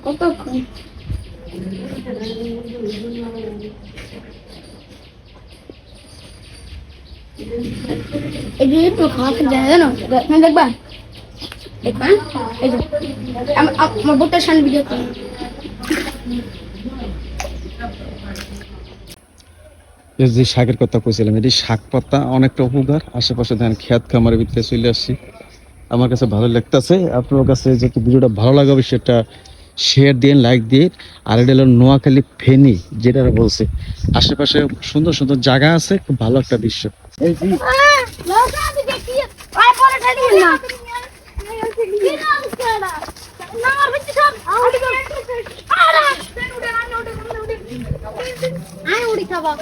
কতক্ষণ এই যে একটু খাওয়াতে যায় জানো দেখবা দেখবা এই যে আমার বোটার সামনে ভিডিও যে শাকের কথা কইছিলাম, এটি শাক পাতা অনেকটা উপকার। আশেপাশে ধান খেত খামারের ভিতরে চলে আসছি, আমার কাছে ভালো লাগতেছে। আপনার কাছে যদি ভিডিওটা ভালো লাগে অবশ্যই এটা শেয়ার দিন, লাইক দিয়ে। আর এটা হলো নোয়াখালী ফেনী, যেটা বলছে আশেপাশে সুন্দর সুন্দর জায়গা আছে, খুব ভালো একটা দৃশ্য। এই যে খাবা